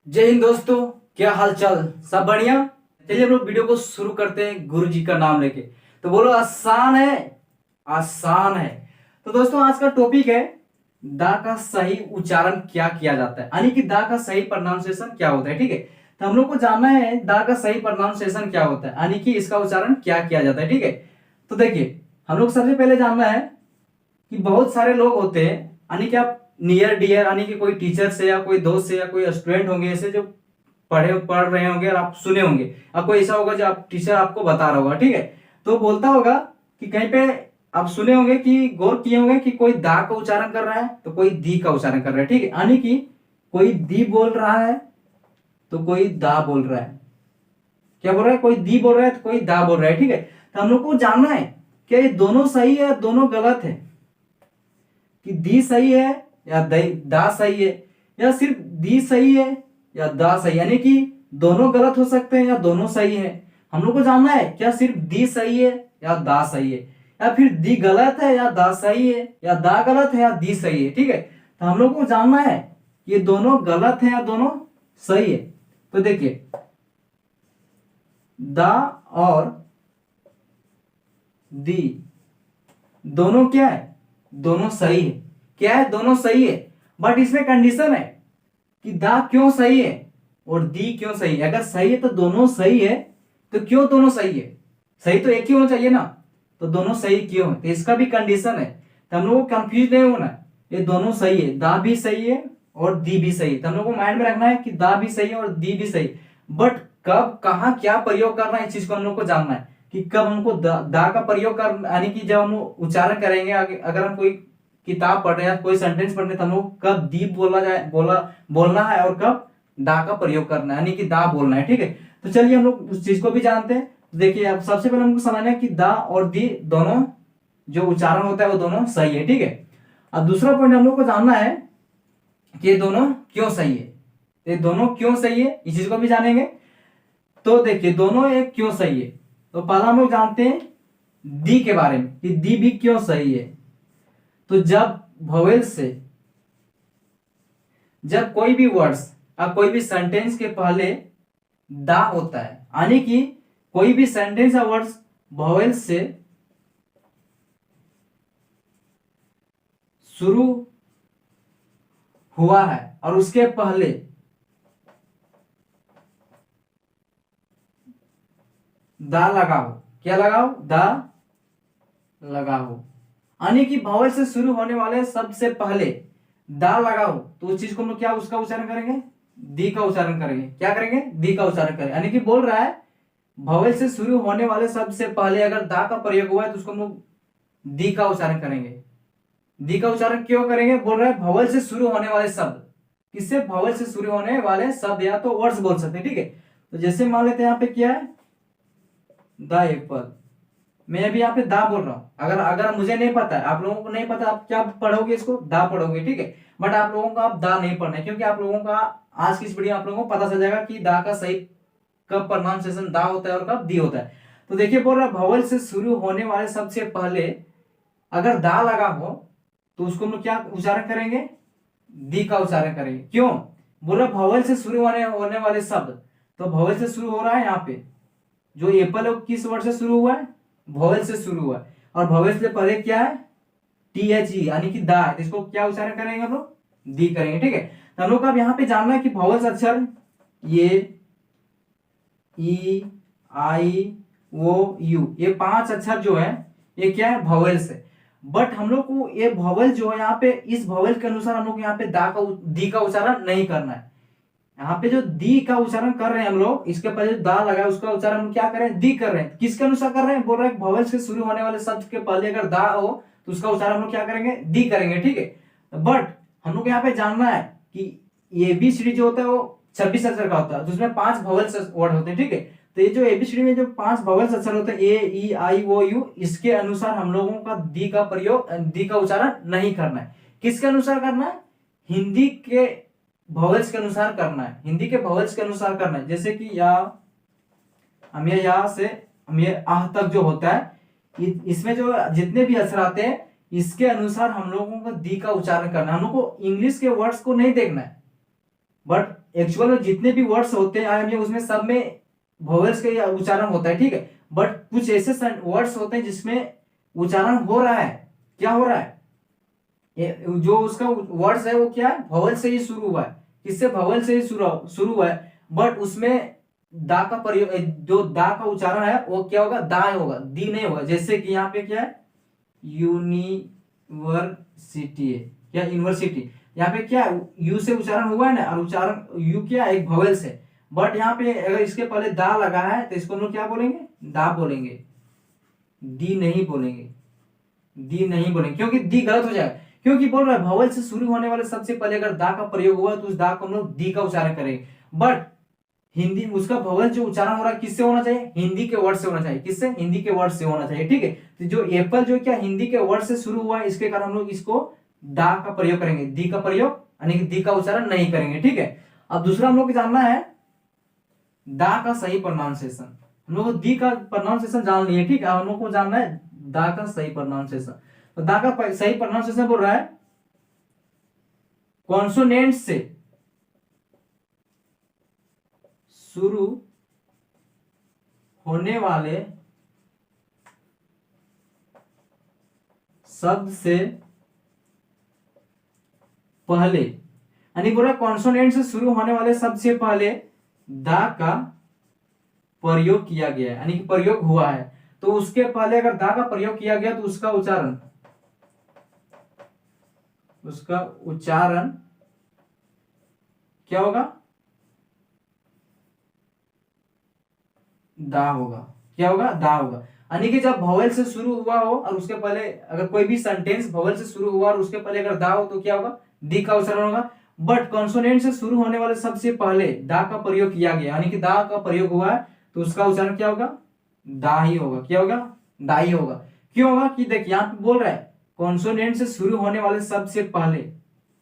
जय हिंद दोस्तों, क्या हाल चाल? सब बढ़िया। चलिए हम लोग वीडियो को शुरू करते हैं गुरु जी का नाम लेके। तो बोलो आसान है, आसान है। तो दोस्तों आज का टॉपिक है दा का सही उच्चारण क्या किया जाता है, यानी कि दा का सही प्रोनाउंसिएशन क्या होता है। ठीक है, तो हम लोग को जानना है दा का सही प्रोनाउंसिएशन क्या होता है, यानी कि इसका उच्चारण क्या किया जाता है। ठीक है, तो देखिए हम लोग सबसे पहले जानना है कि बहुत सारे लोग होते हैं, यानी कि आप नियर डियर यानी कि कोई टीचर से या कोई दोस्त से या कोई स्टूडेंट होंगे ऐसे जो पढ़ रहे होंगे और आप सुने होंगे, या कोई ऐसा होगा जो आप टीचर आपको बता रहा होगा। ठीक है, तो बोलता होगा कि कहीं पे आप सुने होंगे कि गौर किए होंगे कि कोई दा का उच्चारण कर रहा है तो कोई दी का उच्चारण कर रहा है। ठीक है, यानी कि कोई दी बोल रहा है तो कोई दा बोल रहा है। क्या बोल रहा है? कोई दी बोल रहा है तो कोई दा बोल रहा है। ठीक है, तो हम लोग को जानना है कि ये दोनों सही है या दोनों गलत है, कि दी सही है या दा सही है, या सिर्फ दी सही है या दा सही, यानी कि दोनों गलत हो सकते हैं या दोनों सही है। हम लोग को जानना है क्या सिर्फ दी सही है या दा सही है, या फिर दी गलत है या दा सही है, या दा गलत है या दी सही है। ठीक है, तो हम लोग को जानना है ये दोनों गलत है या दोनों सही है। तो देखिए दा और दी दोनों क्या है? दोनों सही है। क्या है? दोनों सही है, बट इसमें कंडीशन है कि दा क्यों सही है और दी क्यों सही है। अगर सही है तो दोनों सही है, तो क्यों दोनों सही है? सही तो एक ही होना चाहिए ना, तो दोनों सही क्यों है? तो इसका भी कंडीशन है, तो हम लोग को कंफ्यूज नहीं होना है। ये दोनों सही है, दा भी सही है और दी भी सही है। तो हम लोग को माइंड में रखना है कि दा भी सही है और दी भी सही, बट कब कहाँ क्या प्रयोग करना है इस चीज को हम लोग को जानना है कि कब हमको दा का प्रयोग कर, यानी कि जब हम उच्चारण करेंगे अगर हम कोई किताब पढ़ रहे हैं कोई सेंटेंस पढ़ रहे हैं तो हम लोग कब दी बोलना है और कब दा का प्रयोग करना है, यानी कि दा बोलना है। ठीक है, तो चलिए हम लोग उस चीज को भी जानते हैं। देखिए अब सबसे पहले हमको समझना है कि दा और दी दोनों जो उच्चारण होता है वो दोनों सही है। ठीक है, अब दूसरा पॉइंट हम लोग को जानना है कि ये दोनों क्यों सही है। ये दोनों क्यों सही है इस चीज को भी जानेंगे। तो देखिए दोनों एक क्यों सही है, तो पहला हम लोग जानते हैं दी के बारे में कि दी भी क्यों सही है। तो जब कोई भी वर्ड्स या कोई भी सेंटेंस के पहले दा होता है, यानी कि कोई भी सेंटेंस या वर्ड्स वोवेल से शुरू हुआ है और उसके पहले दा लगाओ। क्या लगाओ? दा लगाओ, यानी कि वोवेल से शुरू होने वाले सबसे पहले दा लगाओ, तो उस चीज को हम लोग क्या उसका उच्चारण करेंगे? दी का उच्चारण करेंगे। क्या करेंगे? दी का उच्चारण करेंगे। यानी कि बोल रहा है वोवेल से शुरू होने वाले सबसे पहले अगर दा का प्रयोग हुआ है तो उसको हम लोग दी का उच्चारण करेंगे। दी का उच्चारण क्यों करेंगे? बोल रहा है वोवेल से शुरू होने वाले शब्द। किससे? वोवेल से शुरू होने वाले शब्द या तो वर्ड्स बोल सकते हैं। ठीक है, तो जैसे मान लेते हैं यहाँ पे क्या है, द एप्पल। मैं अभी यहाँ पे दा बोल रहा हूँ। अगर अगर मुझे नहीं पता है, आप लोगों को नहीं पता, आप क्या पढ़ोगे? इसको दा पढ़ोगे। ठीक है, बट आप लोगों को आप दा नहीं पढ़ना है, क्योंकि आप लोगों का आज की इस वीडियो आप लोगों को पता चल जाएगा कि दा का सही कब प्रोनाउंसिएशन दा होता है और कब दी होता है। तो देखिए बोल रहा है वोवेल से शुरू होने वाले सबसे पहले अगर दा लगा हो तो उसको हम लोग क्या उच्चारण करेंगे? दी का उच्चारण करेंगे। क्यों? बोल रहा वोवेल से शुरू होने वाले शब्द, तो वोवेल से शुरू हो रहा है यहाँ पे जो एप्पल है वो किस वर्ड से शुरू हुआ है? वोवेल से शुरू हुआ है, और वोवेल से पहले क्या है? THE, यानी कि दा है। इसको क्या उच्चारण करेंगे हम लोग? दी करेंगे। ठीक है, तो हम लोग को अब यहाँ पे जानना है कि वोवेल्स अक्षर ये ई आई ओ यू, ये 5 अक्षर जो है ये क्या है? वोवेल्स है। बट हम लोग को ये वोवेल जो है यहाँ पे इस वोवेल के अनुसार हम लोग यहाँ पे दी का उच्चारण नहीं करना है। यहाँ पे जो दी का उच्चारण कर रहे हैं हम लोग, इसके पहले जो दा लगा है उसका उच्चारण हम क्या कर रहे हैं? दी कर रहे हैं। किसके अनुसार कर रहे हैं? बोल रहे हैं वोवेल से शुरू होने वाले शब्द के पहले अगर दा हो तो उसका उच्चारण हम लोग क्या करेंगे? दी करेंगे। ठीक है, बट हम लोग यहाँ पे जानना है कि ABCD जो होता है वो 26 अक्षर का होता है, तो उसमें 5 वोवेल्स वर्ड होते हैं। ठीक है, तो ये जो ABCD में जो 5 वोवेल्स अक्षर होते हैं A E I O U, इसके अनुसार हम लोगों का दी का प्रयोग, दी का उच्चारण नहीं करना है। किसके अनुसार करना है? हिंदी के वोवेल्स के अनुसार करना है। हिंदी के वोवेल्स के अनुसार करना है। जैसे कि या हम ये या से हम ये आह तक जो होता है, इसमें जो जितने भी अक्षर आते हैं इसके अनुसार हम लोगों को दी का उच्चारण करना है। हम लोग को इंग्लिश के वर्ड्स को नहीं देखना है, बट एक्चुअल में जितने भी वर्ड्स होते हैं आई एम उसमें सब में वोवेल्स का उच्चारण होता है, ठीक है। बट कुछ ऐसे वर्ड्स होते हैं जिसमें उच्चारण हो रहा है, क्या हो रहा है, जो उसका वर्ड्स है वो क्या है, वोवेल से ही शुरू हुआ है, किससे, वोवेल से ही शुरू हुआ है, बट उसमें दा का प्रयोग, जो दा का उच्चारण है वो क्या होगा, दा होगा, दी नहीं होगा। जैसे कि यहाँ पे क्या है, यूनिवर्सिटी है, क्या यूनिवर्सिटी, यहाँ पे क्या यू से उच्चारण हुआ है ना, और उच्चारण यू क्या एक वोवेल से, बट यहाँ पे अगर इसके पहले दा लगा है तो इसको हम लोग क्या बोलेंगे, दा बोलेंगे, दी नहीं बोलेंगे, दी नहीं बोलेंगे, क्योंकि दी गलत हो जाएगा, क्योंकि बोल रहा है वोवेल से शुरू होने वाले सबसे पहले अगर दा का प्रयोग हुआ तो उस दा को हम लोग दी का उच्चारण करेंगे। बट हिंदी उसका वोवेल जो उच्चारण हो रहा है किससे होना चाहिए, हिंदी के वर्ड से होना चाहिए, किससे, हिंदी के वर्ड से होना चाहिए, ठीक है। तो जो एप्पल जो क्या हिंदी के वर्ड से शुरू हुआ है, इसके कारण हम लोग इसको दा का प्रयोग करेंगे, दी का प्रयोग यानी कि दी का उच्चारण नहीं करेंगे, ठीक है। अब दूसरा हम लोग को जानना है दा का सही प्रोनाउंसिएशन, हम लोग दी का प्रोनाउंसिएशन जान लिए, ठीक है। हम लोग को जानना है दा का सही प्रोनाउंसिएशन। तो दा का सही प्रोनाउंसिएशन बोल रहा है कॉन्सोनेंट से शुरू होने वाले शब्द से पहले, यानी बोला कॉन्सोनेंट से शुरू होने वाले शब्द से पहले दा का प्रयोग किया गया है, यानी कि प्रयोग हुआ है, तो उसके पहले अगर दा का प्रयोग किया गया तो उसका उच्चारण क्या होगा, दा होगा, क्या होगा, दा होगा। यानी कि जब वोवेल से शुरू हुआ हो और उसके पहले अगर कोई भी सेंटेंस वोवेल से शुरू हुआ और उसके पहले अगर दा हो तो क्या होगा, दी का उच्चारण होगा। बट कॉन्सोनेंट से शुरू होने वाले सबसे पहले दा का प्रयोग किया गया, यानी कि दा का प्रयोग हुआ है, तो उसका उच्चारण क्या होगा, दा ही होगा, क्या होगा, दा ही होगा। क्यों होगा कि देखिए यहाँ पे बोल रहा है कॉन्सोनेंट से शुरू होने वाले सबसे पहले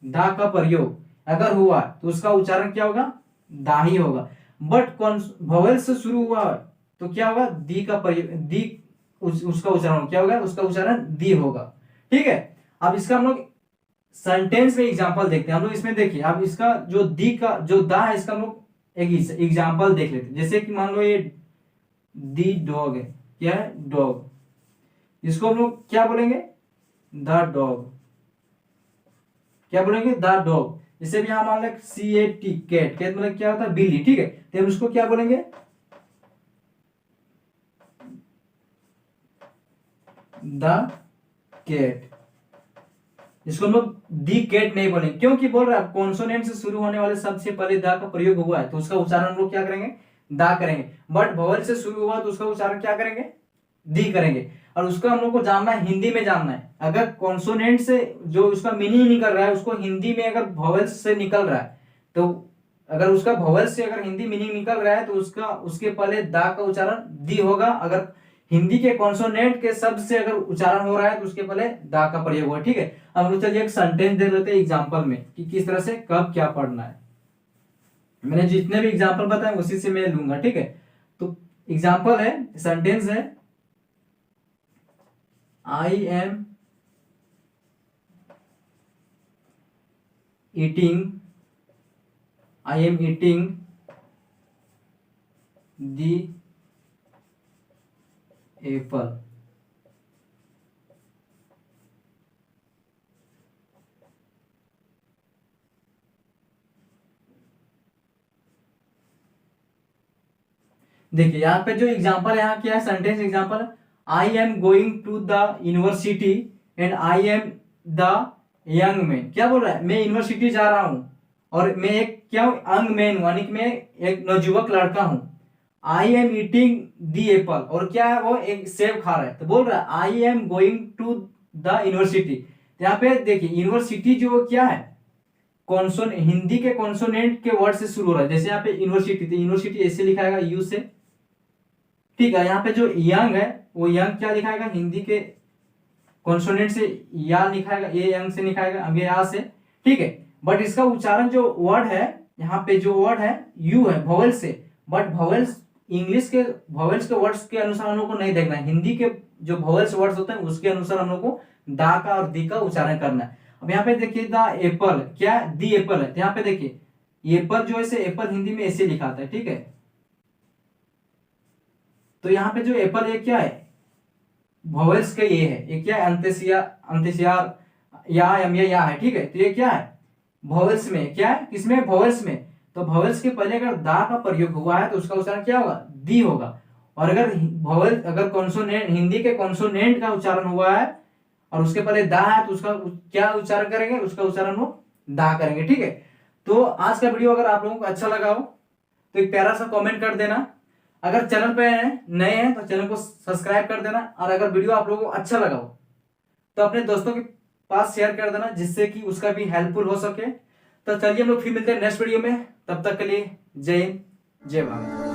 दा का प्रयोग अगर हुआ तो उसका उच्चारण क्या होगा, दा ही होगा। बट वोवेल से शुरू हुआ तो क्या होगा, दी का प्रयोग, दी उसका उच्चारण क्या होगा, उसका उच्चारण दी होगा, ठीक है। अब इसका हम लोग सेंटेंस में एग्जांपल देखते हैं। हम लोग इसमें देखिए, अब इसका जो दी का जो दा है इसका हम लोग एक एग्जांपल देख लेते हैं। जैसे कि मान लो ये दी डॉग है, क्या है, डॉग, इसको हम लोग क्या बोलेंगे, द डॉग, क्या बोलेंगे, द डॉग। जैसे भी यहां मान लो CAT, कैट, कैट मतलब क्या होता है, बिल्ली, ठीक है, तो हम उसको क्या बोलेंगे, द कैट। इसको हम लोग दी कैट नहीं बोलेंगे, क्योंकि बोल रहा है कॉन्सोनेंट से शुरू होने वाले शब्द से पहले दा का प्रयोग हुआ है तो उसका उच्चारण हम लोग क्या करेंगे, दा करेंगे। बट वोवेल से शुरू हुआ तो उसका उच्चारण क्या करेंगे, दी करेंगे। और उसका हम लोग को जानना है, हिंदी में जानना है, अगर कॉन्सोनेंट से जो उसका मीनिंग निकल रहा है उसको हिंदी में अगर वोवेल से निकल रहा है, तो अगर उसका वोवेल से अगर हिंदी मीनिंग निकल रहा है तो उसका उसके पहले दा का उच्चारण दी होगा। अगर हिंदी के कॉन्सोनेंट के शब्द से अगर उच्चारण हो रहा है तो उसके पहले दा का प्रयोग हुआ, ठीक है। अब हम लोग चलिए एक सेंटेंस देख लेते हैं एग्जांपल में कि किस तरह से कब क्या पढ़ना है। मैंने जितने भी एग्जांपल बताए उसी से मैं लूंगा, ठीक है। तो एग्जांपल है, सेंटेंस है, I am eating the apple. देखिए यहाँ पे जो एग्जांपल है, यहाँ क्या है, sentence example, I am going to the university and I am the young man. क्या बोल रहा है, मैं यूनिवर्सिटी जा रहा हूं और मैं एक क्या हूं, यंग मैन हूं, यानी कि मैं एक नवजुवक लड़का हूं। आई एम ईटिंग दी एप्पल, और क्या है, वो एक सेब खा रहा है, तो बोल रहा है I am going to the university. यहाँ पे देखिए यूनिवर्सिटी जो क्या है, कॉन्सोन हिंदी के कॉन्सोनेंट के वर्ड से शुरू हो रहा है। जैसे यहाँ पे यूनिवर्सिटी, तो यूनिवर्सिटी ऐसे लिखाएगा यू से, ठीक है। यहाँ पे जो यंग है वो यंग क्या लिखाएगा, हिंदी के कॉन्सोनेंट से या लिखाएगा, ये यंग से लिखाएगा, अब ये या से, ठीक है। बट इसका उच्चारण जो वर्ड है, यहाँ पे जो वर्ड है यू है वोवेल से, बट वोवेल्स इंग्लिश के वोवेल्स के वर्ड्स के अनुसार हम लोग को नहीं देखना है, हिंदी के जो वोवेल्स वर्ड्स होते हैं उसके अनुसार हम लोग को दा का और दी का उच्चारण करना है। अब यहाँ पे देखिए द एप्पल, क्या दी एप्पल है, तो यहाँ पे देखिए एप्पल जो है इसे एप्पल हिंदी में ऐसे लिखा था, ठीक है। तो यहाँ पे जो एप्पल ये क्या है, वॉवेल्स का ये है, ये क्या है, अंत्यसिया अंत्यसियार या यम या है, ठीक है। तो ये क्या है, वॉवेल्स में, क्या है, किसमें, वॉवेल्स में। तो वॉवेल्स के पहले अगर दा का प्रयोग हुआ है तो उसका उच्चारण क्या होगा, दी होगा। और अगर वॉवेल, अगर कॉन्सोनेंट, हिंदी के कॉन्सोनेंट का उच्चारण हुआ है और उसके पहले दा है तो उसका क्या उच्चारण करेंगे, उसका उच्चारण वो दा करेंगे, ठीक है। तो आज का वीडियो अगर आप लोगों को अच्छा लगा हो तो एक प्यारा सा कमेंट कर देना। अगर चैनल पे नए हैं तो चैनल को सब्सक्राइब कर देना। और अगर वीडियो आप लोगों को अच्छा लगा हो तो अपने दोस्तों के पास शेयर कर देना, जिससे कि उसका भी हेल्पफुल हो सके। तो चलिए हम लोग फिर मिलते हैं नेक्स्ट वीडियो में, तब तक के लिए जय हिंद, जय भारत।